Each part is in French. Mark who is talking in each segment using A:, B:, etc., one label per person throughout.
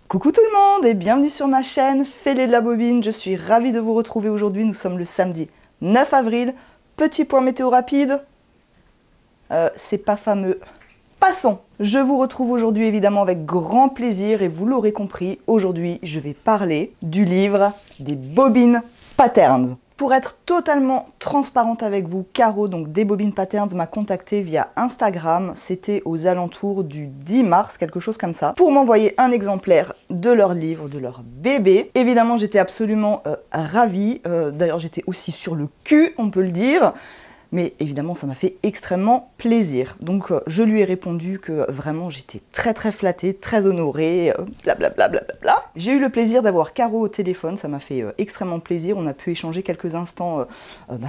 A: Coucou tout le monde et bienvenue sur ma chaîne Fêlé de la Bobine, je suis ravie de vous retrouver aujourd'hui, nous sommes le samedi 9 avril. Petit point météo rapide, c'est pas fameux. Passons. Je vous retrouve aujourd'hui évidemment avec grand plaisir et vous l'aurez compris, aujourd'hui je vais parler du livre des Bobine Patterns. Pour être totalement transparente avec vous, Caro, donc des Bobine Patterns, m'a contacté via Instagram, c'était aux alentours du 10 mars, quelque chose comme ça, pour m'envoyer un exemplaire de leur livre, de leur bébé. Évidemment, j'étais absolument ravie, d'ailleurs j'étais aussi sur le cul, on peut le dire. Mais évidemment, ça m'a fait extrêmement plaisir. Donc, je lui ai répondu que vraiment, j'étais très flattée, très honorée, blablabla. J'ai eu le plaisir d'avoir Caro au téléphone, ça m'a fait extrêmement plaisir. On a pu échanger quelques instants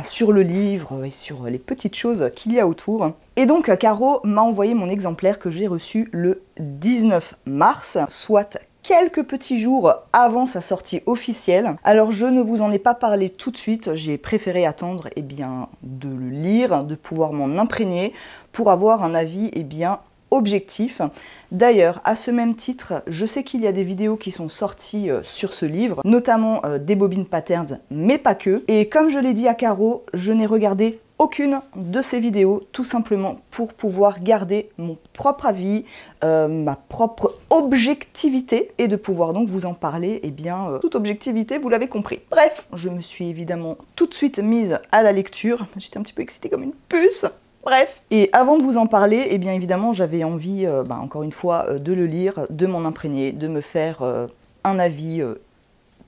A: sur le livre et sur les petites choses qu'il y a autour. Et donc, Caro m'a envoyé mon exemplaire que j'ai reçu le 19 mars, soit quelques petits jours avant sa sortie officielle. Alors je ne vous en ai pas parlé tout de suite, j'ai préféré attendre de le lire, de pouvoir m'en imprégner pour avoir un avis objectif. D'ailleurs, à ce même titre, je sais qu'il y a des vidéos qui sont sorties sur ce livre, notamment des Bobine Patterns, mais pas que. Et comme je l'ai dit à Caro, je n'ai regardé aucune de ces vidéos, tout simplement pour pouvoir garder mon propre avis, ma propre objectivité, et de pouvoir donc vous en parler, toute objectivité, vous l'avez compris. Bref, je me suis évidemment tout de suite mise à la lecture, j'étais un petit peu excitée comme une puce. Bref, et avant de vous en parler, évidemment, j'avais envie, encore une fois, de le lire, de m'en imprégner, de me faire un avis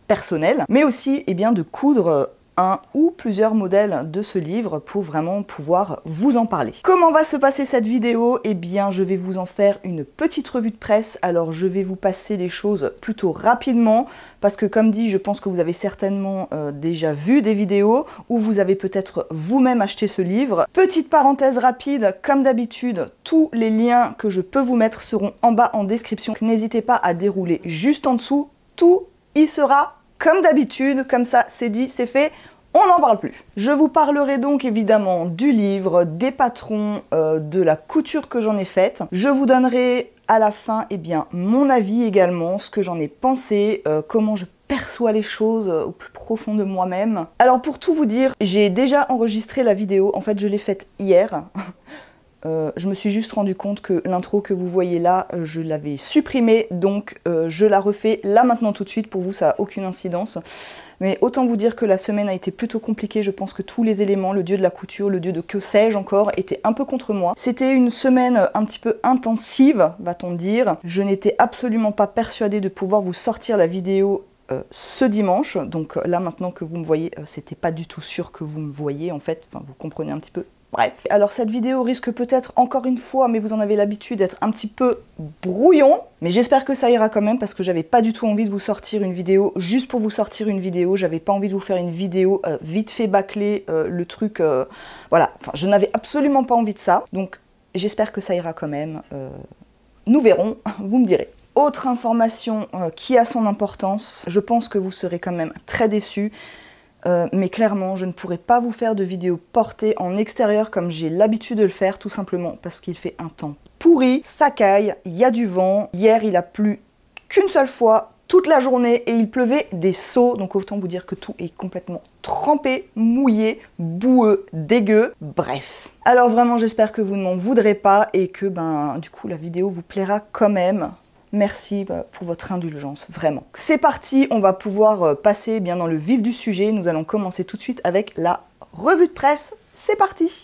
A: personnel, mais aussi, de coudre un ou plusieurs modèles de ce livre pour vraiment pouvoir vous en parler. Comment va se passer cette vidéo? Je vais vous en faire une petite revue de presse, alors je vais vous passer les choses plutôt rapidement, parce que comme dit, je pense que vous avez certainement déjà vu des vidéos, ou vous avez peut-être vous-même acheté ce livre. Petite parenthèse rapide, comme d'habitude, tous les liens que je peux vous mettre seront en bas en description. N'hésitez pas à dérouler juste en dessous, tout y sera comme d'habitude, comme ça c'est dit, c'est fait, on n'en parle plus. Je vous parlerai donc évidemment du livre, des patrons, de la couture que j'en ai faite. Je vous donnerai à la fin mon avis également, ce que j'en ai pensé, comment je perçois les choses au plus profond de moi-même. Alors pour tout vous dire, j'ai déjà enregistré la vidéo, en fait je l'ai faite hier. Je me suis juste rendu compte que l'intro que vous voyez là, je l'avais supprimée, donc je la refais là maintenant tout de suite. Pour vous, ça n'a aucune incidence. Mais autant vous dire que la semaine a été plutôt compliquée. Je pense que tous les éléments, le dieu de la couture, le dieu de que sais-je encore, étaient un peu contre moi. C'était une semaine un petit peu intensive, va-t-on dire. Je n'étais absolument pas persuadée de pouvoir vous sortir la vidéo ce dimanche. Donc là maintenant que vous me voyez, c'était pas du tout sûr que vous me voyez en fait. Enfin, vous comprenez un petit peu. Bref, alors cette vidéo risque peut-être encore une fois, mais vous en avez l'habitude, d'être un petit peu brouillon, mais j'espère que ça ira quand même parce que j'avais pas du tout envie de vous sortir une vidéo juste pour vous sortir une vidéo, j'avais pas envie de vous faire une vidéo vite fait bâclée, le truc, voilà, enfin je n'avais absolument pas envie de ça, donc j'espère que ça ira quand même, nous verrons, vous me direz. Autre information qui a son importance, je pense que vous serez quand même très déçus. Mais clairement, je ne pourrais pas vous faire de vidéo portée en extérieur comme j'ai l'habitude de le faire, tout simplement parce qu'il fait un temps pourri, ça caille, il y a du vent. Hier, il a plu qu'une seule fois toute la journée et il pleuvait des seaux, donc autant vous dire que tout est complètement trempé, mouillé, boueux, dégueu, bref. Alors vraiment, j'espère que vous ne m'en voudrez pas et que du coup, la vidéo vous plaira quand même. Merci pour votre indulgence, vraiment. C'est parti, on va pouvoir passer dans le vif du sujet. Nous allons commencer tout de suite avec la revue de presse. C'est parti!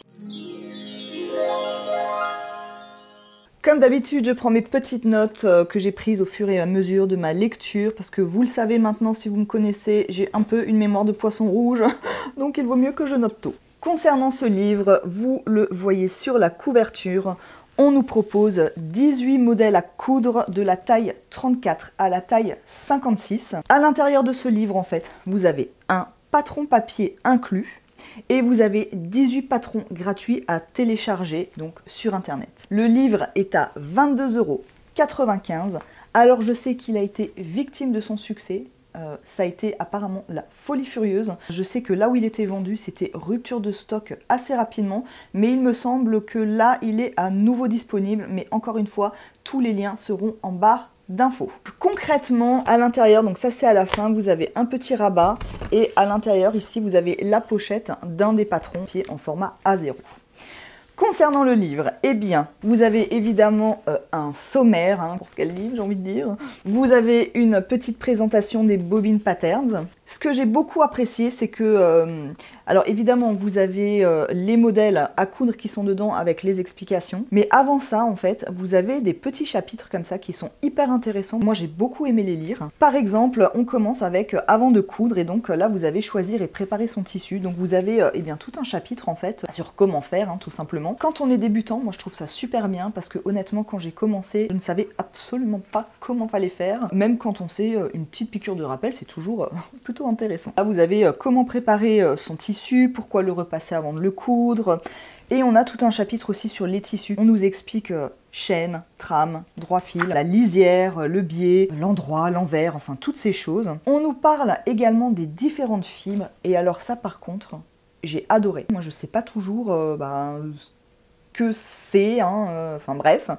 A: Comme d'habitude, je prends mes petites notes que j'ai prises au fur et à mesure de ma lecture, parce que vous le savez maintenant, si vous me connaissez, j'ai un peu une mémoire de poisson rouge, donc il vaut mieux que je note tout. Concernant ce livre, vous le voyez sur la couverture, on nous propose 18 modèles à coudre de la taille 34 à la taille 56. À l'intérieur de ce livre, en fait, vous avez un patron papier inclus et vous avez 18 patrons gratuits à télécharger donc sur internet. Le livre est à 22,95 €. Alors je sais qu'il a été victime de son succès. ça a été apparemment la folie furieuse. Je sais que là où il était vendu, c'était rupture de stock assez rapidement, mais il me semble que là, il est à nouveau disponible. Mais encore une fois, tous les liens seront en barre d'infos. Concrètement, à l'intérieur, donc ça c'est à la fin, vous avez un petit rabat et à l'intérieur ici, vous avez la pochette d'un des patrons qui est en format A0. Concernant le livre, eh bien, vous avez évidemment un sommaire, pour quel livre j'ai envie de dire. Vous avez une petite présentation des bobines patterns. Ce que j'ai beaucoup apprécié, c'est que, alors évidemment, vous avez les modèles à coudre qui sont dedans avec les explications. Mais avant ça, en fait, vous avez des petits chapitres comme ça qui sont hyper intéressants. Moi, j'ai beaucoup aimé les lire. Par exemple, on commence avec avant de coudre et donc là, vous avez choisir et préparer son tissu. Donc vous avez eh bien tout un chapitre en fait sur comment faire, tout simplement. Quand on est débutant, moi je trouve ça super bien parce que honnêtement, quand j'ai commencé, je ne savais absolument pas comment fallait faire. Même quand on sait une petite piqûre de rappel, c'est toujours plutôt intéressant. Là, vous avez comment préparer son tissu, pourquoi le repasser avant de le coudre. Et on a tout un chapitre aussi sur les tissus. On nous explique chaîne, trame, droit fil, la lisière, le biais, l'endroit, l'envers, enfin toutes ces choses. On nous parle également des différentes fibres. Et alors ça par contre, j'ai adoré. Moi je sais pas toujours ce que c'est, enfin bref.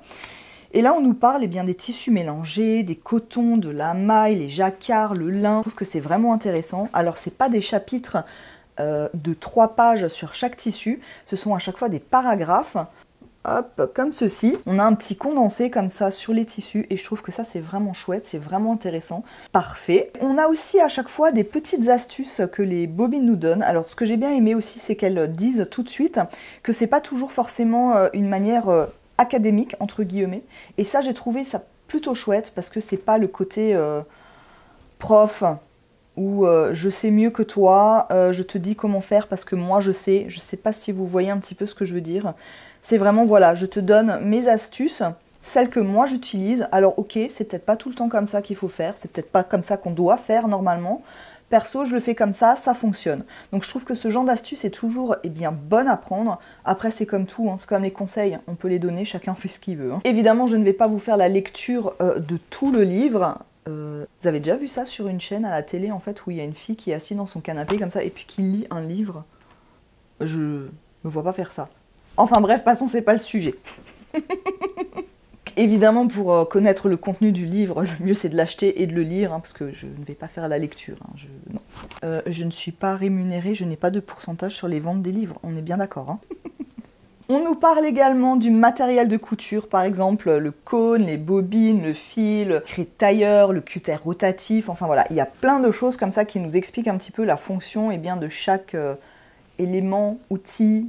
A: Et là, on nous parle bien des tissus mélangés, des cotons, de la maille, les jacquards, le lin. Je trouve que c'est vraiment intéressant. Alors, c'est pas des chapitres de 3 pages sur chaque tissu. Ce sont à chaque fois des paragraphes. Hop, comme ceci. On a un petit condensé comme ça sur les tissus. Et je trouve que ça, c'est vraiment chouette. C'est vraiment intéressant. Parfait. On a aussi à chaque fois des petites astuces que les bobines nous donnent. Alors, ce que j'ai bien aimé aussi, c'est qu'elles disent tout de suite que c'est pas toujours forcément une manière... académique entre guillemets, et ça j'ai trouvé ça plutôt chouette parce que c'est pas le côté prof où je sais mieux que toi, je te dis comment faire parce que moi je sais pas si vous voyez un petit peu ce que je veux dire. C'est vraiment voilà, je te donne mes astuces, celles que moi j'utilise. Alors ok, c'est peut-être pas tout le temps comme ça qu'il faut faire, c'est peut-être pas comme ça qu'on doit faire normalement. Perso, je le fais comme ça fonctionne. Donc je trouve que ce genre d'astuce est toujours bien bonne à prendre. Après, c'est comme tout, c'est comme les conseils, on peut les donner, chacun fait ce qu'il veut. Évidemment, je ne vais pas vous faire la lecture de tout le livre. Vous avez déjà vu ça sur une chaîne à la télé, en fait, où il y a une fille qui est assise dans son canapé comme ça et puis qui lit un livre? Je me vois pas faire ça. Enfin bref, passons, c'est pas le sujet. Évidemment, pour connaître le contenu du livre, le mieux c'est de l'acheter et de le lire, parce que je ne vais pas faire la lecture. Non. Je ne suis pas rémunérée, je n'ai pas de pourcentage sur les ventes des livres, on est bien d'accord. On nous parle également du matériel de couture, par exemple le cône, les bobines, le fil, le cri tailleur, le cutter rotatif, enfin voilà, il y a plein de choses comme ça qui nous expliquent un petit peu la fonction de chaque élément, outil.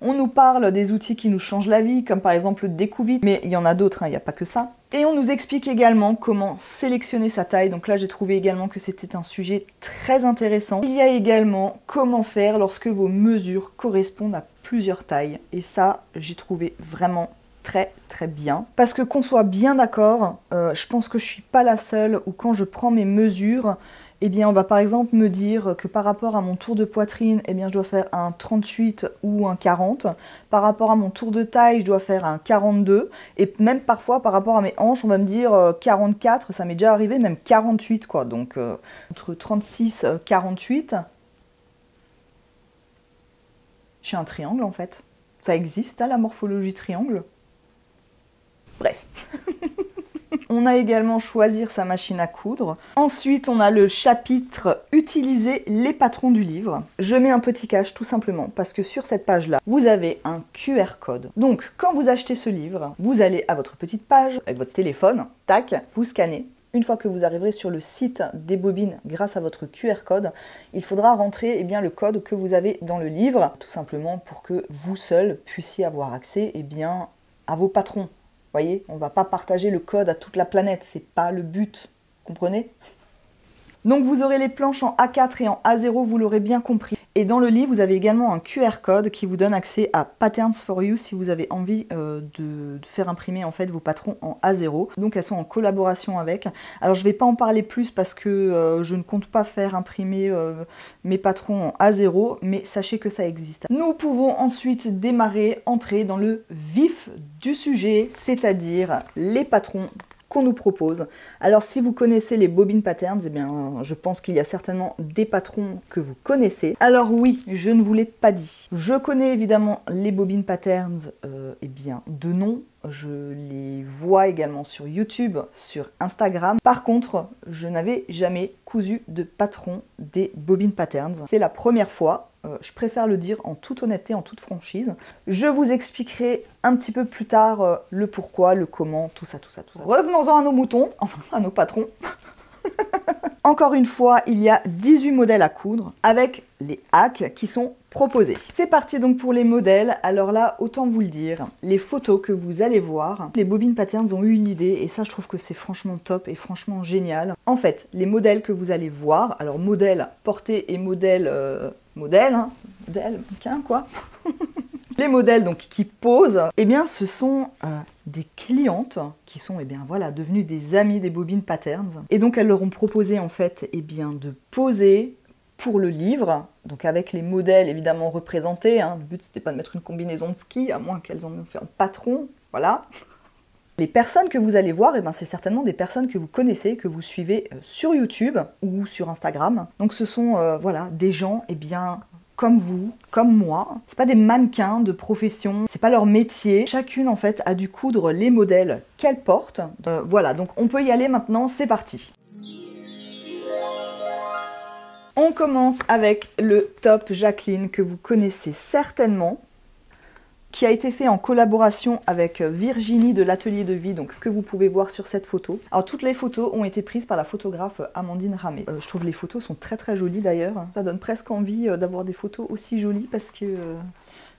A: On nous parle des outils qui nous changent la vie, comme par exemple le découvite, mais il y en a d'autres, il n'y a pas que ça. Et on nous explique également comment sélectionner sa taille, donc là j'ai trouvé également que c'était un sujet très intéressant. Il y a également comment faire lorsque vos mesures correspondent à plusieurs tailles, et ça j'ai trouvé vraiment très très bien. Parce que qu'on soit bien d'accord, je pense que je suis pas la seule où quand je prends mes mesures, on va par exemple me dire que par rapport à mon tour de poitrine, je dois faire un 38 ou un 40. Par rapport à mon tour de taille, je dois faire un 42. Et même parfois, par rapport à mes hanches, on va me dire 44. Ça m'est déjà arrivé, même 48, quoi. Donc, entre 36 et 48, je suis un triangle, en fait. Ça existe, la morphologie triangle. Bref. On a également choisir sa machine à coudre. Ensuite, on a le chapitre utiliser les patrons du livre. Je mets un petit cache tout simplement parce que sur cette page-là, vous avez un QR code. Donc, quand vous achetez ce livre, vous allez à votre petite page avec votre téléphone, tac, vous scannez. Une fois que vous arriverez sur le site des bobines grâce à votre QR code, il faudra rentrer le code que vous avez dans le livre, tout simplement pour que vous seul puissiez avoir accès à vos patrons. Voyez, on ne va pas partager le code à toute la planète, c'est pas le but, comprenez? Donc vous aurez les planches en A4 et en A0, vous l'aurez bien compris. Et dans le livre, vous avez également un QR code qui vous donne accès à Patterns for You si vous avez envie de faire imprimer en fait vos patrons en A0. Donc elles sont en collaboration avec. Alors je ne vais pas en parler plus parce que je ne compte pas faire imprimer mes patrons en A0, mais sachez que ça existe. Nous pouvons ensuite démarrer, entrer dans le vif du sujet, c'est-à-dire les patrons qu'on nous propose. Alors si vous connaissez les bobines patterns, eh bien je pense qu'il y a certainement des patrons que vous connaissez. Alors oui, je ne vous l'ai pas dit. Je connais évidemment les bobines patterns eh bien de nom. Je les vois également sur YouTube, sur Instagram. Par contre, je n'avais jamais cousu de patron des bobines patterns. C'est la première fois. Je préfère le dire en toute honnêteté, en toute franchise. Je vous expliquerai un petit peu plus tard le pourquoi, le comment, tout ça, tout ça, tout ça. Revenons-en à nos moutons, enfin à nos patrons. Encore une fois, il y a 18 modèles à coudre avec les hacks qui sont proposés. C'est parti donc pour les modèles. Alors là, autant vous le dire, les photos que vous allez voir, les bobines patterns ont eu une idée et ça je trouve que c'est franchement top et franchement génial. En fait, les modèles que vous allez voir, alors modèle porté et modèle, modèle, mannequin quoi. Les modèles donc qui posent, eh bien ce sont des clientes qui sont eh bien voilà devenues des amies des bobines patterns et donc elles leur ont proposé en fait eh bien de poser pour le livre, donc avec les modèles évidemment représentés. Hein. Le but c'était pas de mettre une combinaison de ski à moins qu'elles en aient fait un patron, voilà. Les personnes que vous allez voir, eh ben, c'est certainement des personnes que vous connaissez, que vous suivez sur YouTube ou sur Instagram. Donc ce sont voilà des gens eh bien comme vous, comme moi. C'est pas des mannequins de profession, c'est pas leur métier. Chacune en fait a dû coudre les modèles qu'elle porte. Voilà, donc on peut y aller maintenant, c'est parti. On commence avec le top Jacqueline que vous connaissez certainement, qui a été fait en collaboration avec Virginie de l'Atelier de Vie, donc que vous pouvez voir sur cette photo. Alors toutes les photos ont été prises par la photographe Amandine Ramé. Je trouve les photos sont très très jolies d'ailleurs. Ça donne presque envie d'avoir des photos aussi jolies parce que...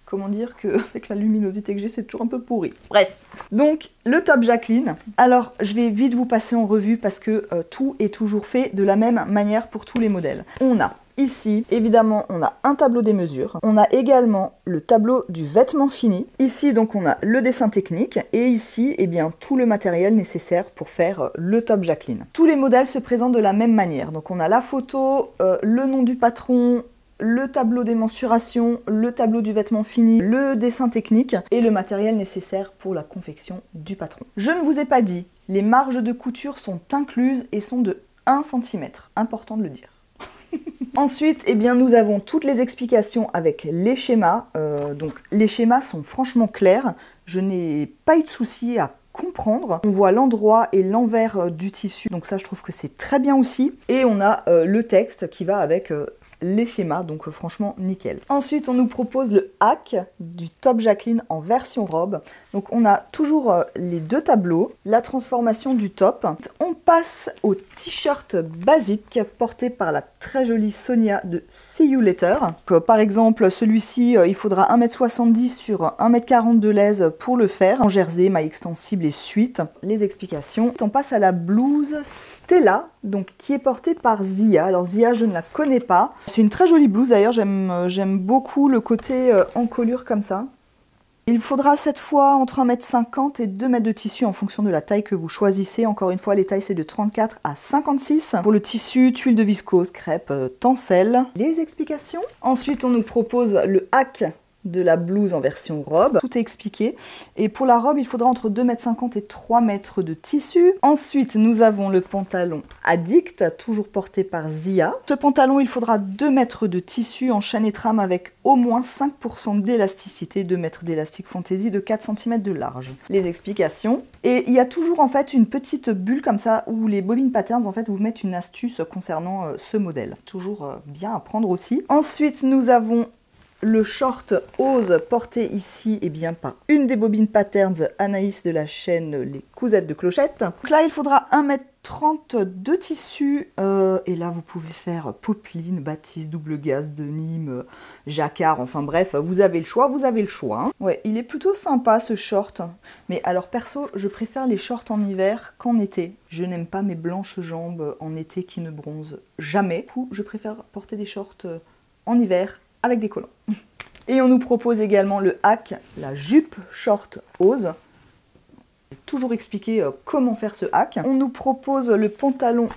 A: comment dire qu'avec la luminosité que j'ai, c'est toujours un peu pourri. Bref, donc le top Jacqueline. Alors, je vais vite vous passer en revue parce que tout est toujours fait de la même manière pour tous les modèles. On a ici, évidemment, on a un tableau des mesures. On a également le tableau du vêtement fini. Ici, donc, on a le dessin technique. Et ici, eh bien, tout le matériel nécessaire pour faire le top Jacqueline. Tous les modèles se présentent de la même manière. Donc, on a la photo, le nom du patron, le tableau des mensurations, le tableau du vêtement fini, le dessin technique et le matériel nécessaire pour la confection du patron. Je ne vous ai pas dit, les marges de couture sont incluses et sont de 1 cm. Important de le dire. Ensuite, eh bien, nous avons toutes les explications avec les schémas. Donc les schémas sont franchement clairs. Je n'ai pas eu de souci à comprendre. On voit l'endroit et l'envers du tissu. Donc ça, je trouve que c'est très bien aussi. Et on a le texte qui va avec... les schémas, donc franchement nickel. Ensuite, on nous propose le hack du top Jacqueline en version robe. Donc on a toujours les deux tableaux, la transformation du top. On passe au t-shirt basique porté par la très jolie Sonia de See You Later. Donc, par exemple, celui-ci, il faudra 1,70 m sur 1,40 m de l'aise pour le faire, en jersey, maille extensible et suite. Les explications. On passe à la blouse Stella, donc qui est portée par Zia. Alors Zia, je ne la connais pas. C'est une très jolie blouse d'ailleurs, j'aime beaucoup le côté encolure comme ça. Il faudra cette fois entre 1,50 m et 2 m de tissu en fonction de la taille que vous choisissez. Encore une fois, les tailles c'est de 34 à 56. Pour le tissu, tuile de viscose, crêpe, tencel. Les explications. Ensuite, on nous propose le hack de la blouse en version robe. Tout est expliqué. Et pour la robe, il faudra entre 2,50 m et 3 m de tissu. Ensuite, nous avons le pantalon Addict, toujours porté par Zia. Ce pantalon, il faudra 2 m de tissu en chaîne et trame avec au moins 5% d'élasticité, 2 m d'élastique fantaisie de 4 cm de large. Les explications. Et il y a toujours en fait une petite bulle comme ça où les bobines patterns en fait vous mettent une astuce concernant ce modèle. Toujours bien à prendre aussi. Ensuite, nous avons le short Ose porté ici eh bien, par une des bobines patterns, Anaïs de la chaîne Les Cousettes de Clochette. Donc là, il faudra 1,30 m de tissu. Et là, vous pouvez faire popeline, bâtisse, double gaze, denim, jacquard. Enfin bref, vous avez le choix, Hein. Ouais, il est plutôt sympa ce short. Mais alors perso, je préfère les shorts en hiver qu'en été. Je n'aime pas mes blanches jambes en été qui ne bronzent jamais. Du coup, je préfère porter des shorts en hiver avec des collants. Et on nous propose également le hack, la jupe short Ose. Toujours expliquer comment faire ce hack. On nous propose le pantalon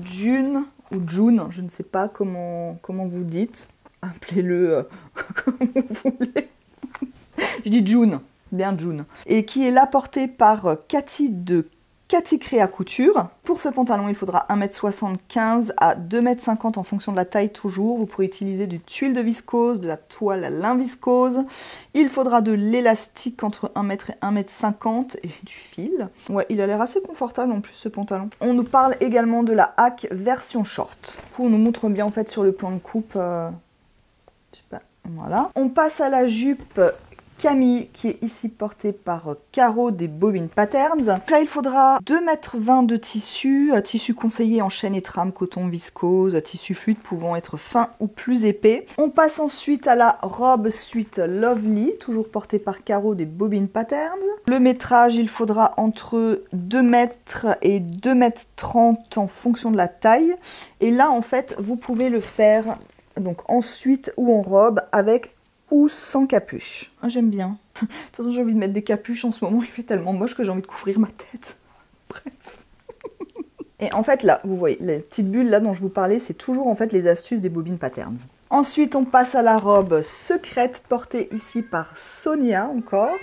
A: June, ou June, je ne sais pas comment vous dites. Appelez-le comme vous voulez. Je dis June, bien June. Et qui est là porté par Cathy de Cathy Créa Couture. Pour ce pantalon, il faudra 1,75 m à 2,50 m en fonction de la taille toujours. Vous pourrez utiliser du tuile de viscose, de la toile à lin viscose. Il faudra de l'élastique entre 1 m et 1,50 m et du fil. Ouais, il a l'air assez confortable en plus ce pantalon. On nous parle également de la Hack version short. Du coup, on nous montre bien en fait sur le plan de coupe. Je sais pas, voilà. On passe à la jupe Camille qui est ici portée par Caro des Bobines Patterns. Là il faudra 2,20 m de tissu, tissu conseillé en chaîne et trame, coton, viscose, tissu fluide pouvant être fin ou plus épais. On passe ensuite à la robe suite Lovely, toujours portée par Caro des Bobines Patterns. Le métrage il faudra entre 2 m et 2,30 m en fonction de la taille. Et là en fait vous pouvez le faire donc en suite ou en robe avec ou sans capuche. Ah, j'aime bien. De toute façon, j'ai envie de mettre des capuches en ce moment. Il fait tellement moche que j'ai envie de couvrir ma tête. Bref. Et en fait, là, vous voyez, les petites bulles là dont je vous parlais, c'est toujours en fait les astuces des Bobines Patterns. Ensuite, on passe à la robe secrète portée ici par Sonia encore.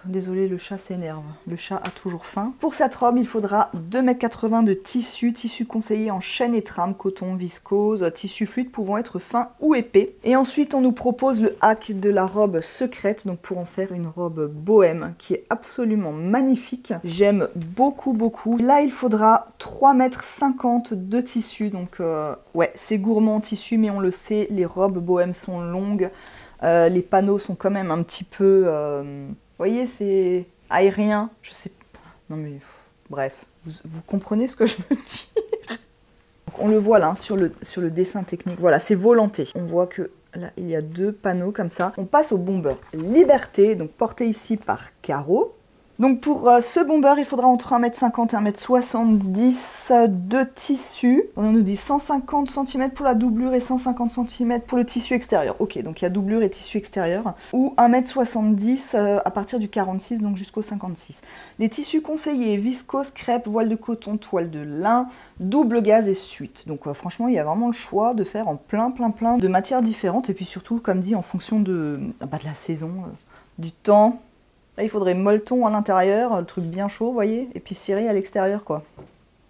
A: Désolée, le chat s'énerve. Le chat a toujours faim. Pour cette robe, il faudra 2,80 m de tissu. Tissu conseillé en chaîne et trame, coton, viscose, tissu fluide pouvant être fin ou épais. Et ensuite, on nous propose le hack de la robe secrète, donc pour en faire une robe bohème qui est absolument magnifique. J'aime beaucoup, beaucoup. Là, il faudra 3,50 m de tissu. Donc, ouais, c'est gourmand en tissu, mais on le sait, les robes bohèmes sont longues. Les panneaux sont quand même un petit peu... vous voyez, c'est aérien, je sais pas. Non mais, bref, vous comprenez ce que je veux dire. On le voit là, sur le dessin technique. Voilà, c'est volanté. On voit que là, il y a 2 panneaux comme ça. On passe au bomber Liberté, donc porté ici par Caro. Donc pour ce bomber, il faudra entre 1,50 m et 1,70 m de tissu. On nous dit 150 cm pour la doublure et 150 cm pour le tissu extérieur. Ok, donc il y a doublure et tissu extérieur. Ou 1,70 m à partir du 46, donc jusqu'au 56. Les tissus conseillés, viscose, crêpe, voile de coton, toile de lin, double gaze et suite. Donc franchement, il y a vraiment le choix de faire en plein de matières différentes. Et puis surtout, comme dit, en fonction de la saison, du temps. Là, il faudrait molleton à l'intérieur, le truc bien chaud, vous voyez, et puis ciré à l'extérieur, quoi.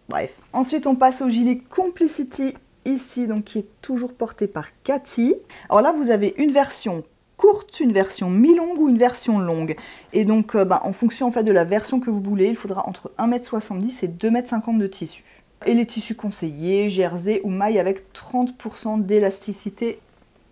A: Bref. Ensuite, on passe au gilet Complicity, ici, donc qui est toujours porté par Cathy. Alors là, vous avez une version courte, une version mi-longue ou une version longue. Et donc, en fonction en fait, de la version que vous voulez, il faudra entre 1,70 m et 2,50 m de tissu. Et les tissus conseillés, jersey ou maille avec 30% d'élasticité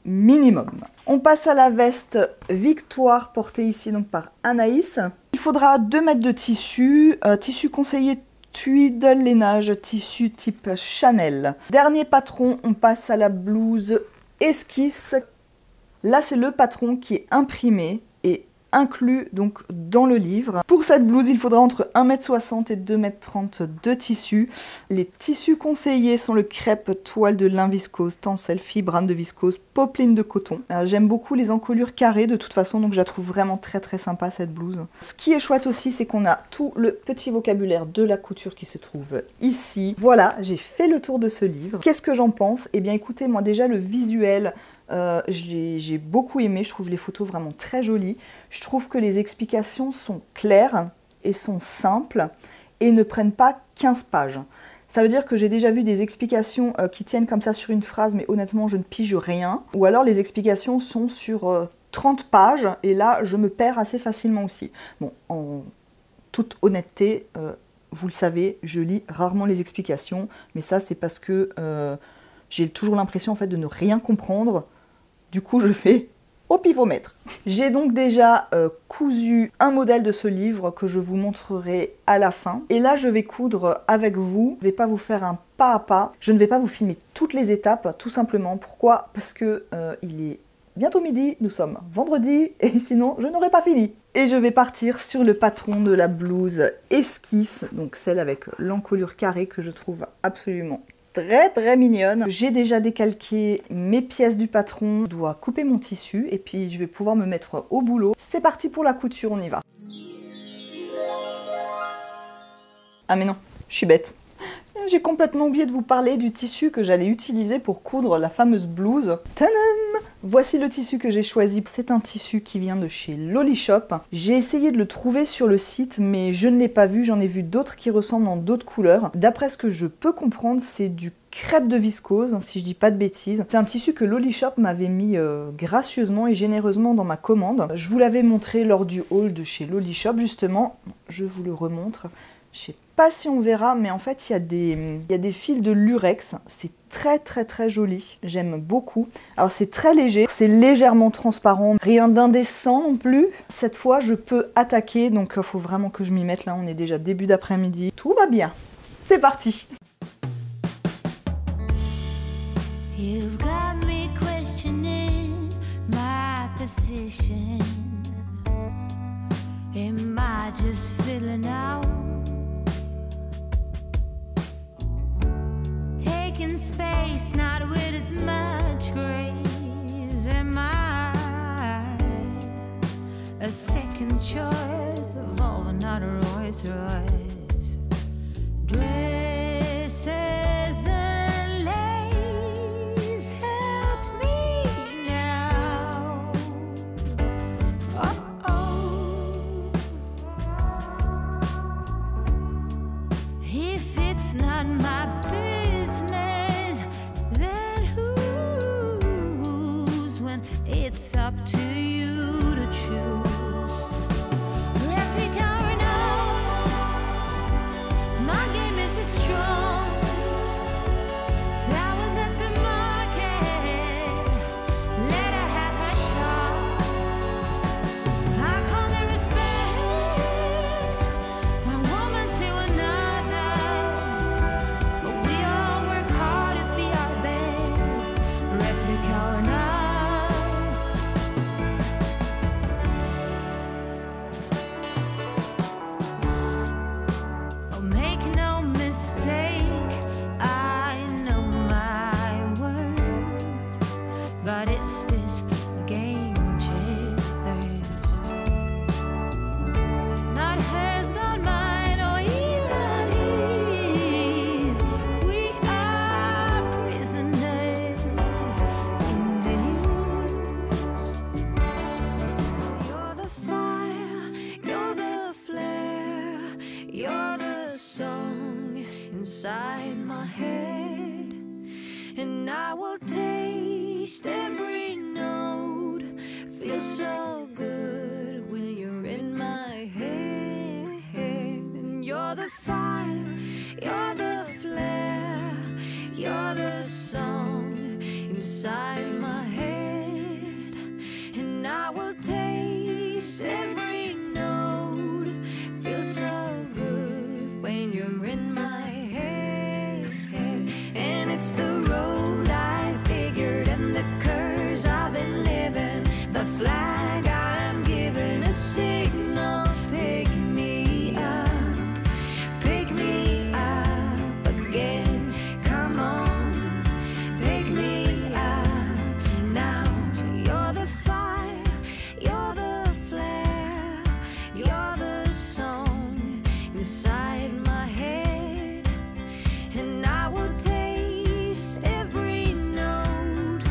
A: minimum. On passe à la veste Victoire portée ici donc par Anaïs. Il faudra 2 mètres de tissu, tissu conseillé tweed, lainage, tissu type Chanel. Dernier patron, on passe à la blouse Esquisse. Là c'est le patron qui est imprimé et inclus donc dans le livre. Pour cette blouse, il faudra entre 1,60 m et 2,30 m de tissu. Les tissus conseillés sont le crêpe, toile de lin viscose, tencel, fibrane de viscose, popeline de coton. J'aime beaucoup les encolures carrées de toute façon, donc je la trouve vraiment très sympa cette blouse. Ce qui est chouette aussi, c'est qu'on a tout le petit vocabulaire de la couture qui se trouve ici. Voilà, j'ai fait le tour de ce livre. Qu'est-ce que j'en pense? Eh bien écoutez, moi déjà le visuel, j'ai beaucoup aimé, je trouve les photos vraiment très jolies. Je trouve que les explications sont claires et sont simples et ne prennent pas 15 pages. Ça veut dire que j'ai déjà vu des explications qui tiennent comme ça sur une phrase, mais honnêtement je ne pige rien. Ou alors les explications sont sur 30 pages et là je me perds assez facilement aussi. Bon, en toute honnêteté, vous le savez, je lis rarement les explications, mais ça c'est parce que j'ai toujours l'impression en fait de ne rien comprendre. Du coup, je fais au pivomètre. J'ai donc déjà cousu un modèle de ce livre que je vous montrerai à la fin. Et là, je vais coudre avec vous. Je ne vais pas vous faire un pas à pas. Je ne vais pas vous filmer toutes les étapes, tout simplement. Pourquoi? Parce que il est bientôt midi, nous sommes vendredi, et sinon, je n'aurai pas fini. Et je vais partir sur le patron de la blouse Esquisse, donc celle avec l'encolure carrée que je trouve absolument très mignonne. J'ai déjà décalqué mes pièces du patron. Je dois couper mon tissu et puis je vais pouvoir me mettre au boulot. C'est parti pour la couture, on y va. Ah mais non, je suis bête. J'ai complètement oublié de vous parler du tissu que j'allais utiliser pour coudre la fameuse blouse. Tadam! Voici le tissu que j'ai choisi. C'est un tissu qui vient de chez Lolishop. J'ai essayé de le trouver sur le site, mais je ne l'ai pas vu. J'en ai vu d'autres qui ressemblent en d'autres couleurs. D'après ce que je peux comprendre, c'est du crêpe de viscose, si je dis pas de bêtises. C'est un tissu que Lolishop m'avait mis gracieusement et généreusement dans ma commande. Je vous l'avais montré lors du haul de chez Lolishop, justement. Je vous le remontre. Je sais pas si on verra, mais en fait, il y a des fils de lurex. C'est très joli. J'aime beaucoup. Alors, c'est très léger. C'est légèrement transparent. Rien d'indécent non plus. Cette fois, je peux attaquer. Donc, il faut vraiment que je m'y mette. Là, on est déjà début d'après-midi. Tout va bien. C'est parti.
B: You've got me questioning my position. Am I just filling out? Taking space, not with as much grace. Am I a second choice of all the not Rolls Royce dresses and lace? Help me now. If it's not my business, then whose? When it's up to you to choose. Replica or no, my game is as strong. Flowers at the market, let her have her shot. I call it respect, one woman to another, but we all work hard to be our best, replica or not. Oh, make no mistake, I know my worth, but it's this game chase thirst. Not hers, not mine, or even his. We are prisoners in this. You're the fire, you're the flare, you're the song inside my head, and I will taste every note. Feels so good when you're in my head. And you're the fire, you're the flare, you're the song inside my head, and I will taste every note. Feels so good when you're in my head. And it's the road I figured and the curse I've been living. The flag I'm given, a signal. Pick me up again. Come on, pick me up now. So you're the fire, you're the flare, you're the song inside my head, and I will taste every note.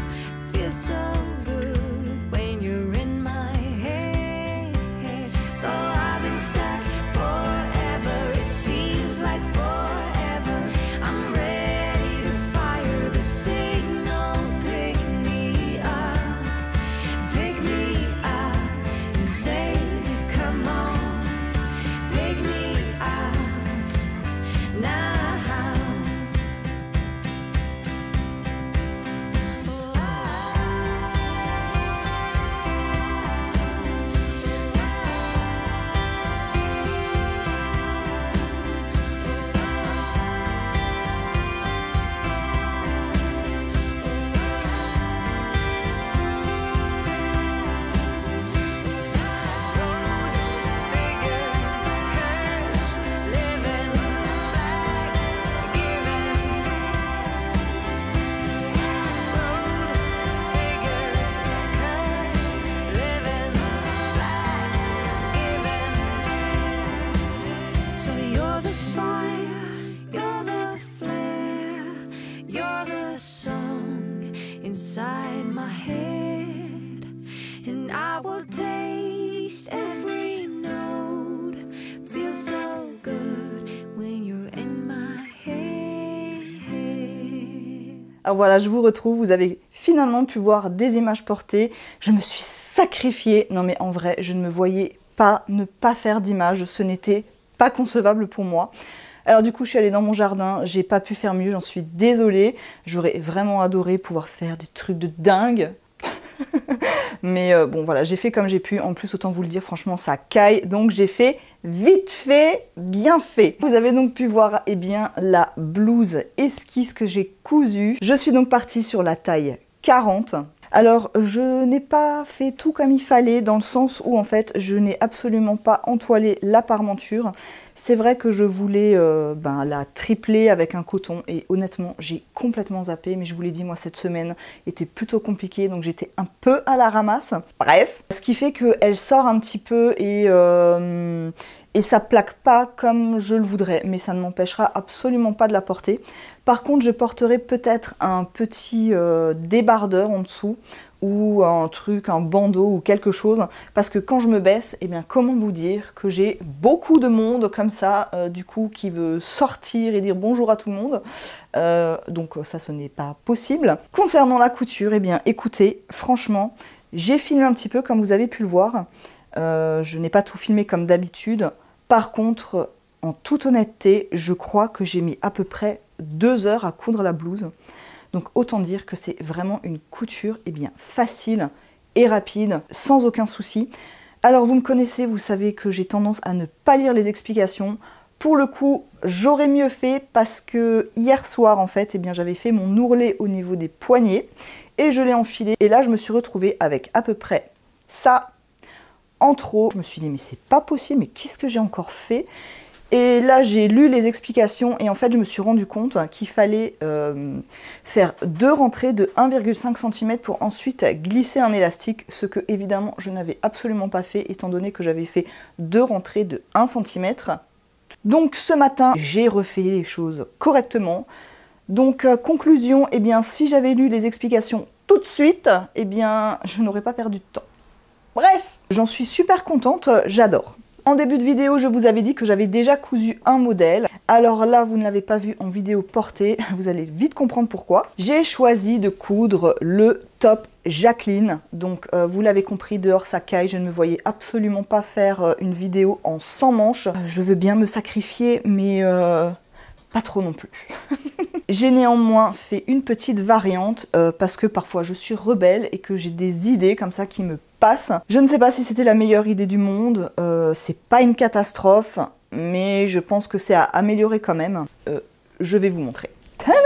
B: Feels so good when you're in my head. So I've been stuck forever, it seems like forever. I'm ready to fire the signal. Pick me up and say, come on, pick me up now. So you're the fire, you're the flare, you're the song inside my head, and I will taste every note. Feels so good when you're in my head.
A: Alors voilà, je vous retrouve, vous avez finalement pu voir des images portées. Je me suis sacrifiée. Non mais en vrai, je ne me voyais pas ne pas faire d'images. Ce n'était pas concevable pour moi. Alors du coup, je suis allée dans mon jardin. J'ai pas pu faire mieux, j'en suis désolée. J'aurais vraiment adoré pouvoir faire des trucs de dingue. Mais bon voilà, j'ai fait comme j'ai pu. En plus, autant vous le dire, franchement, ça caille. Donc j'ai fait vite fait, bien fait. Vous avez donc pu voir eh bien, la blouse esquisse que j'ai cousue. Je suis donc partie sur la taille 40. Alors, je n'ai pas fait tout comme il fallait, dans le sens où, en fait, je n'ai absolument pas entoilé la parmenture. C'est vrai que je voulais la tripler avec un coton, et honnêtement, j'ai complètement zappé, mais je vous l'ai dit, moi, cette semaine était plutôt compliquée, donc j'étais un peu à la ramasse. Bref, ce qui fait qu'elle sort un petit peu et ça plaque pas comme je le voudrais, mais ça ne m'empêchera absolument pas de la porter. Par contre, je porterai peut-être un petit débardeur en dessous, ou un truc, un bandeau ou quelque chose, parce que quand je me baisse, eh bien comment vous dire que j'ai beaucoup de monde comme ça, du coup, qui veut sortir et dire bonjour à tout le monde. Donc ça, ce n'est pas possible. Concernant la couture, eh bien écoutez, franchement, j'ai filmé un petit peu comme vous avez pu le voir. Je n'ai pas tout filmé comme d'habitude. Par contre, en toute honnêteté, je crois que j'ai mis à peu près 2 heures à coudre la blouse. Donc autant dire que c'est vraiment une couture facile et rapide, sans aucun souci. Alors vous me connaissez, vous savez que j'ai tendance à ne pas lire les explications. Pour le coup, j'aurais mieux fait parce que hier soir, en fait, j'avais fait mon ourlet au niveau des poignets et je l'ai enfilé. Et là, je me suis retrouvée avec à peu près ça en trop. Je me suis dit, mais c'est pas possible, mais qu'est-ce que j'ai encore fait ? Et là, j'ai lu les explications et en fait, je me suis rendu compte qu'il fallait faire 2 rentrées de 1,5 cm pour ensuite glisser un élastique, ce que évidemment, je n'avais absolument pas fait étant donné que j'avais fait 2 rentrées de 1 cm. Donc ce matin, j'ai refait les choses correctement. Donc conclusion, si j'avais lu les explications tout de suite, je n'aurais pas perdu de temps. Bref, j'en suis super contente, j'adore. En début de vidéo, je vous avais dit que j'avais déjà cousu un modèle. Alors là, vous ne l'avez pas vu en vidéo portée, vous allez vite comprendre pourquoi. J'ai choisi de coudre le top Jacqueline. Donc vous l'avez compris, dehors ça caille, je ne me voyais absolument pas faire une vidéo en 100 manches. Je veux bien me sacrifier, mais pas trop non plus. J'ai néanmoins fait une petite variante parce que parfois je suis rebelle et que j'ai des idées comme ça qui me passent. Je ne sais pas si c'était la meilleure idée du monde, c'est pas une catastrophe, mais je pense que c'est à améliorer quand même. Je vais vous montrer. Tadam!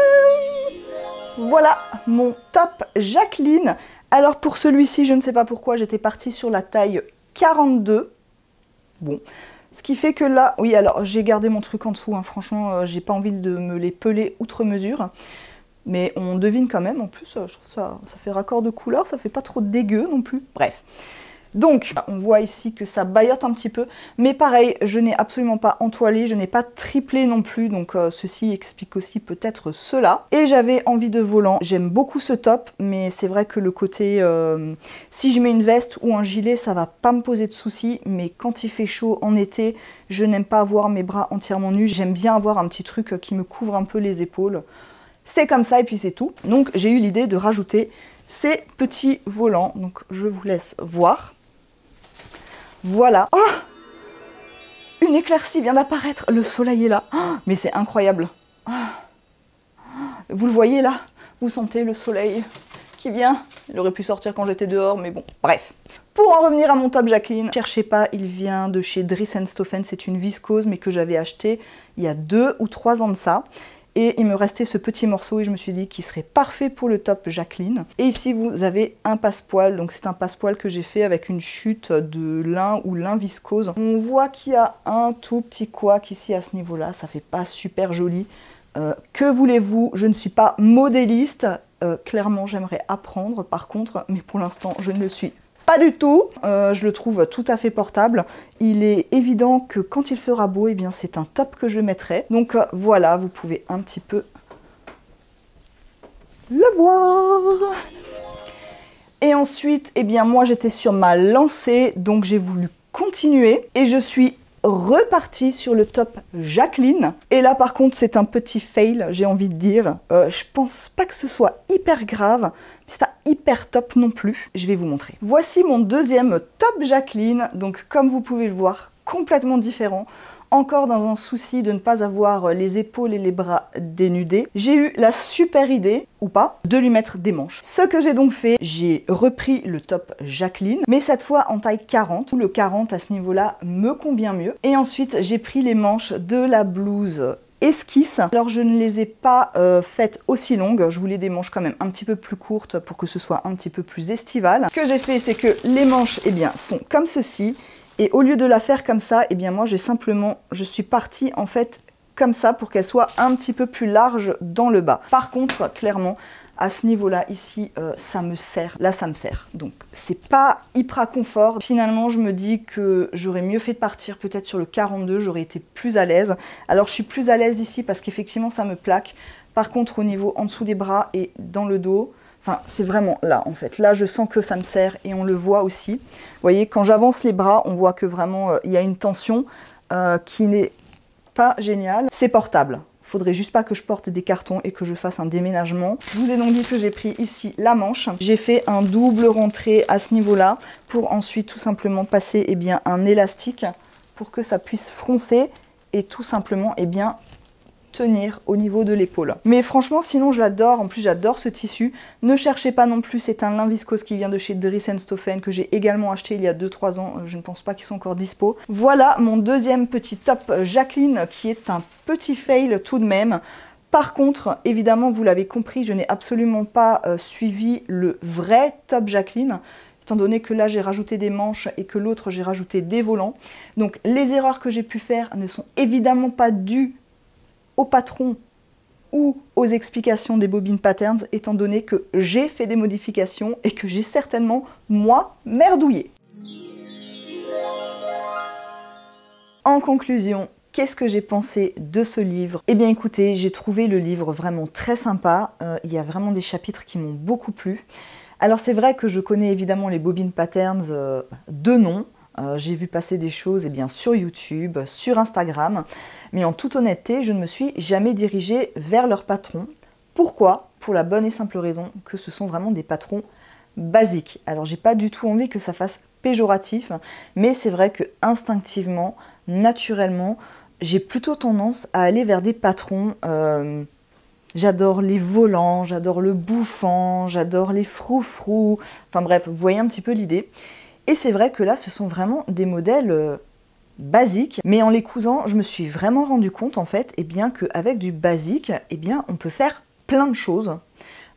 A: Voilà mon top Jacqueline. Alors pour celui-ci, je ne sais pas pourquoi, j'étais partie sur la taille 42. Bon. Ce qui fait que là, oui, alors j'ai gardé mon truc en dessous, hein, franchement, j'ai pas envie de me les peler outre mesure. Mais on devine quand même, en plus, je trouve ça fait raccord de couleur, ça fait pas trop dégueu non plus. Bref. Donc, on voit ici que ça baillote un petit peu, mais pareil, je n'ai absolument pas entoilé, je n'ai pas triplé non plus, donc ceci explique aussi peut-être cela. Et j'avais envie de volant, j'aime beaucoup ce top, mais c'est vrai que le côté, si je mets une veste ou un gilet, ça va pas me poser de soucis, mais quand il fait chaud en été, je n'aime pas avoir mes bras entièrement nus, j'aime bien avoir un petit truc qui me couvre un peu les épaules. C'est comme ça et puis c'est tout. Donc j'ai eu l'idée de rajouter ces petits volants, donc je vous laisse voir. Voilà. Oh, une éclaircie vient d'apparaître. Le soleil est là. Oh, mais c'est incroyable. Oh. Vous le voyez là? Vous sentez le soleil qui vient? Il aurait pu sortir quand j'étais dehors, mais bon, bref. Pour en revenir à mon top Jacqueline, ne cherchez pas, il vient de chez Dries & Stoffen. C'est une viscose, mais que j'avais acheté il y a 2 ou 3 ans de ça. Et il me restait ce petit morceau et je me suis dit qu'il serait parfait pour le top Jacqueline. Et ici vous avez un passepoil, donc c'est un passepoil que j'ai fait avec une chute de lin ou lin viscose. On voit qu'il y a un tout petit couac ici à ce niveau-là, ça fait pas super joli. Que voulez-vous, je ne suis pas modéliste, clairement j'aimerais apprendre par contre, mais pour l'instant je ne le suis pas du tout. Je le trouve tout à fait portable. Il est évident que quand il fera beau, eh bien c'est un top que je mettrai. Donc voilà, vous pouvez un petit peu le voir. Et ensuite, eh bien moi j'étais sur ma lancée, donc j'ai voulu continuer et je suis repartie sur le top Jacqueline. Et là par contre c'est un petit fail, j'ai envie de dire. Je pense pas que ce soit hyper grave, mais c'est pas hyper top non plus. Je vais vous montrer. Voici mon deuxième top Jacqueline, donc comme vous pouvez le voir, complètement différent. Encore dans un souci de ne pas avoir les épaules et les bras dénudés, j'ai eu la super idée, ou pas, de lui mettre des manches. Ce que j'ai donc fait, j'ai repris le top Jacqueline, mais cette fois en taille 40, où le 40 à ce niveau-là me convient mieux. Et ensuite, j'ai pris les manches de la blouse esquisse. Alors je ne les ai pas faites aussi longues, je voulais des manches quand même un petit peu plus courtes pour que ce soit un petit peu plus estival. Ce que j'ai fait, c'est que les manches, eh bien, sont comme ceci. Et au lieu de la faire comme ça, eh bien moi je suis partie en fait comme ça pour qu'elle soit un petit peu plus large dans le bas. Par contre, clairement, à ce niveau-là, ici, ça me sert. Là, ça me sert. Donc, c'est pas hyper confort. Finalement, je me dis que j'aurais mieux fait de partir peut-être sur le 42, j'aurais été plus à l'aise. Alors, je suis plus à l'aise ici parce qu'effectivement, ça me plaque. Par contre, au niveau en dessous des bras et dans le dos, enfin, c'est vraiment là, en fait. Là, je sens que ça me sert et on le voit aussi. Vous voyez, quand j'avance les bras, on voit que vraiment, il y a une tension qui n'est pas géniale. C'est portable. Il faudrait juste pas que je porte des cartons et que je fasse un déménagement. Je vous ai donc dit que j'ai pris ici la manche. J'ai fait un double rentré à ce niveau-là pour ensuite tout simplement passer eh bien, un élastique pour que ça puisse froncer et tout simplement eh bien, tenir au niveau de l'épaule. Mais franchement, sinon je l'adore. En plus, j'adore ce tissu. Ne cherchez pas non plus, c'est un lin viscose qui vient de chez Dries & Stoffen que j'ai également acheté il y a 2-3 ans. Je ne pense pas qu'ils sont encore dispo. Voilà mon deuxième petit top Jacqueline qui est un petit fail tout de même. Par contre, évidemment, vous l'avez compris, je n'ai absolument pas suivi le vrai top Jacqueline, étant donné que là j'ai rajouté des manches et que l'autre j'ai rajouté des volants. Donc les erreurs que j'ai pu faire ne sont évidemment pas dues au patron ou aux explications des Bobbin Patterns, étant donné que j'ai fait des modifications et que j'ai certainement, moi, merdouillé. En conclusion, qu'est-ce que j'ai pensé de ce livre? Eh bien écoutez, j'ai trouvé le livre vraiment très sympa. Il y a vraiment des chapitres qui m'ont beaucoup plu. Alors c'est vrai que je connais évidemment les Bobbin Patterns de nom. J'ai vu passer des choses eh bien, sur YouTube, sur Instagram, mais en toute honnêteté, je ne me suis jamais dirigée vers leur patron. Pourquoi? Pour la bonne et simple raison que ce sont vraiment des patrons basiques. Alors j'ai pas du tout envie que ça fasse péjoratif, mais c'est vrai que instinctivement, naturellement, j'ai plutôt tendance à aller vers des patrons. J'adore les volants, j'adore le bouffant, j'adore les froufrous. Enfin bref, vous voyez un petit peu l'idée. Et c'est vrai que là, ce sont vraiment des modèles basiques. Mais en les cousant, je me suis vraiment rendu compte, en fait, eh bien, qu'avec du basique, eh bien, on peut faire plein de choses.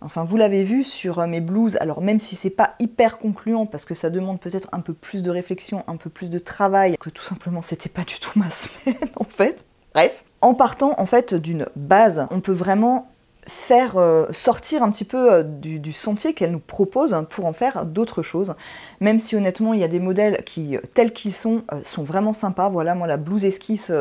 A: Enfin, vous l'avez vu sur mes blouses, alors même si c'est pas hyper concluant, parce que ça demande peut-être un peu plus de réflexion, un peu plus de travail, que tout simplement, c'était pas du tout ma semaine, en fait. Bref, en partant, en fait, d'une base, on peut vraiment faire sortir un petit peu du sentier qu'elle nous propose pour en faire d'autres choses. Même si honnêtement il y a des modèles qui, tels qu'ils sont vraiment sympas. Voilà, moi la blouse esquisse,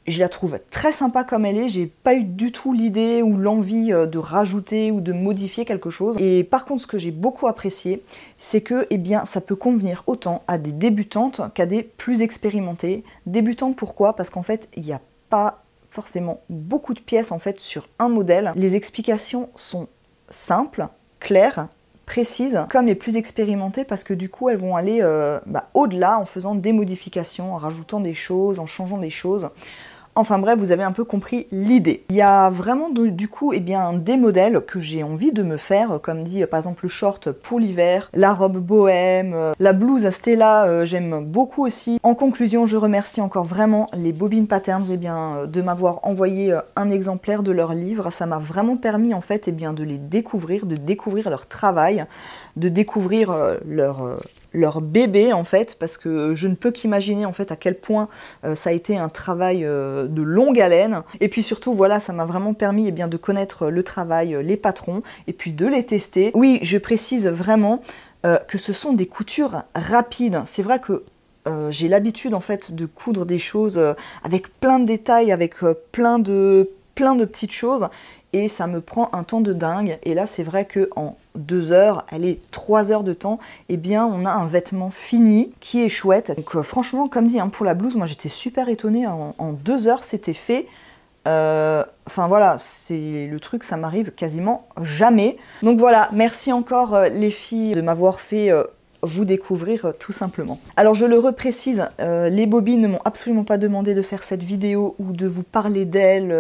A: je la trouve très sympa comme elle est. J'ai pas eu du tout l'idée ou l'envie de rajouter ou de modifier quelque chose. Et par contre, ce que j'ai beaucoup apprécié, c'est que eh bien, ça peut convenir autant à des débutantes qu'à des plus expérimentées. Débutantes pourquoi? Parce qu'en fait, il n'y a pas forcément beaucoup de pièces en fait sur un modèle. Les explications sont simples, claires, précises, comme les plus expérimentées parce que du coup elles vont aller au-delà en faisant des modifications, en rajoutant des choses, en changeant des choses. Enfin bref, vous avez un peu compris l'idée. Il y a vraiment du coup eh bien, des modèles que j'ai envie de me faire, comme dit par exemple le short pour l'hiver, la robe bohème, la blouse à Stella, j'aime beaucoup aussi. En conclusion, je remercie encore vraiment les Bobbin Patterns eh bien, de m'avoir envoyé un exemplaire de leur livre. Ça m'a vraiment permis en fait eh bien, de les découvrir, de découvrir leur travail, de découvrir leur bébé en fait, parce que je ne peux qu'imaginer en fait à quel point ça a été un travail de longue haleine. Et puis surtout voilà, ça m'a vraiment permis eh bien, de connaître le travail, les patrons, et puis de les tester. Oui, je précise vraiment que ce sont des coutures rapides. C'est vrai que j'ai l'habitude en fait de coudre des choses avec plein de détails, avec plein de petites choses, et ça me prend un temps de dingue. Et là c'est vrai que en 2 heures, allez 3 heures de temps, eh bien on a un vêtement fini qui est chouette. Donc franchement, comme dit, hein, pour la blouse, moi j'étais super étonnée, en 2 heures c'était fait. Enfin voilà, c'est le truc, ça m'arrive quasiment jamais. Donc voilà, merci encore les filles de m'avoir fait vous découvrir tout simplement. Alors je le reprécise, les bobines ne m'ont absolument pas demandé de faire cette vidéo ou de vous parler d'elles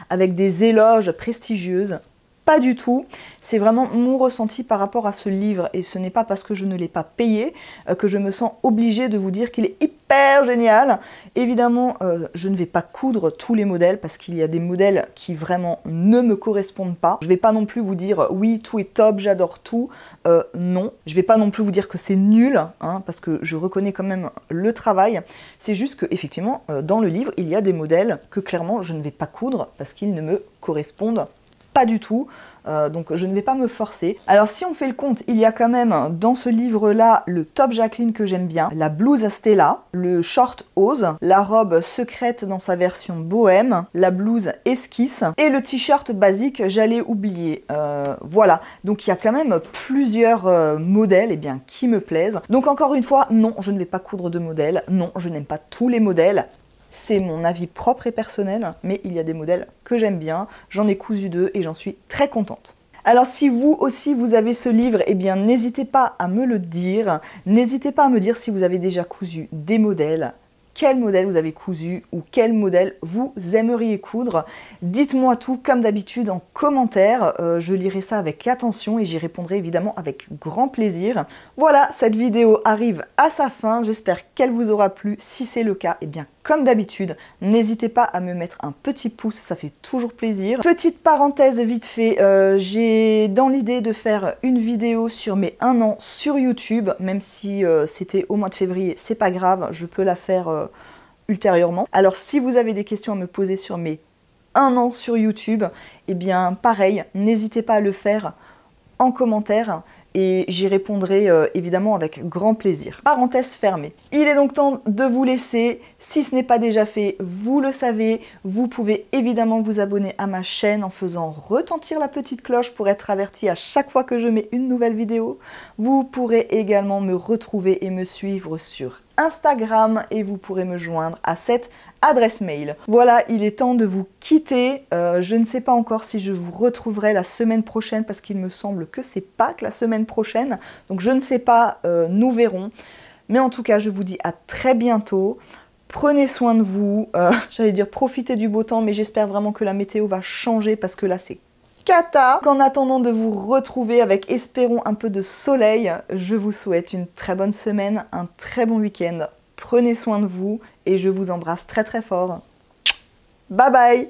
A: avec des éloges prestigieuses. Pas du tout, c'est vraiment mon ressenti par rapport à ce livre et ce n'est pas parce que je ne l'ai pas payé que je me sens obligée de vous dire qu'il est hyper génial. Évidemment, je ne vais pas coudre tous les modèles parce qu'il y a des modèles qui vraiment ne me correspondent pas. Je ne vais pas non plus vous dire oui, tout est top, j'adore tout. Non, je ne vais pas non plus vous dire que c'est nul, hein, parce que je reconnais quand même le travail. C'est juste que effectivement, dans le livre, il y a des modèles que clairement je ne vais pas coudre parce qu'ils ne me correspondent pas du tout, donc je ne vais pas me forcer. Alors si on fait le compte, il y a quand même dans ce livre-là le top Jacqueline que j'aime bien, la blouse à Stella, le short Ose, la robe secrète dans sa version bohème, la blouse esquisse et le t-shirt basique, j'allais oublier. Voilà, donc il y a quand même plusieurs modèles bien, qui me plaisent. Donc encore une fois, non, je ne vais pas coudre de modèles, non, je n'aime pas tous les modèles. C'est mon avis propre et personnel, mais il y a des modèles que j'aime bien, j'en ai cousu 2 et j'en suis très contente. Alors si vous aussi vous avez ce livre, eh bien n'hésitez pas à me le dire, n'hésitez pas à me dire si vous avez déjà cousu des modèles, quel modèle vous avez cousu ou quel modèle vous aimeriez coudre. Dites-moi tout comme d'habitude en commentaire, je lirai ça avec attention et j'y répondrai évidemment avec grand plaisir. Voilà, cette vidéo arrive à sa fin, j'espère qu'elle vous aura plu. Si c'est le cas, eh bien comme d'habitude, n'hésitez pas à me mettre un petit pouce, ça fait toujours plaisir. Petite parenthèse vite fait, j'ai dans l'idée de faire une vidéo sur mes 1 an sur YouTube, même si c'était au mois de février, c'est pas grave, je peux la faire ultérieurement. Alors si vous avez des questions à me poser sur mes 1 an sur YouTube, eh bien pareil, n'hésitez pas à le faire en commentaire. Et j'y répondrai évidemment avec grand plaisir. Parenthèse fermée. Il est donc temps de vous laisser. Si ce n'est pas déjà fait, vous le savez, vous pouvez évidemment vous abonner à ma chaîne en faisant retentir la petite cloche pour être averti à chaque fois que je mets une nouvelle vidéo. Vous pourrez également me retrouver et me suivre sur Instagram et vous pourrez me joindre à cette adresse mail. Voilà, il est temps de vous quitter. Je ne sais pas encore si je vous retrouverai la semaine prochaine parce qu'il me semble que c'est Pâques la semaine prochaine. Donc je ne sais pas, nous verrons. Mais en tout cas, je vous dis à très bientôt. Prenez soin de vous. J'allais dire profitez du beau temps, mais j'espère vraiment que la météo va changer parce que là c'est cata. En attendant de vous retrouver avec, espérons, un peu de soleil, je vous souhaite une très bonne semaine, un très bon week-end. Prenez soin de vous et je vous embrasse très très fort. Bye bye!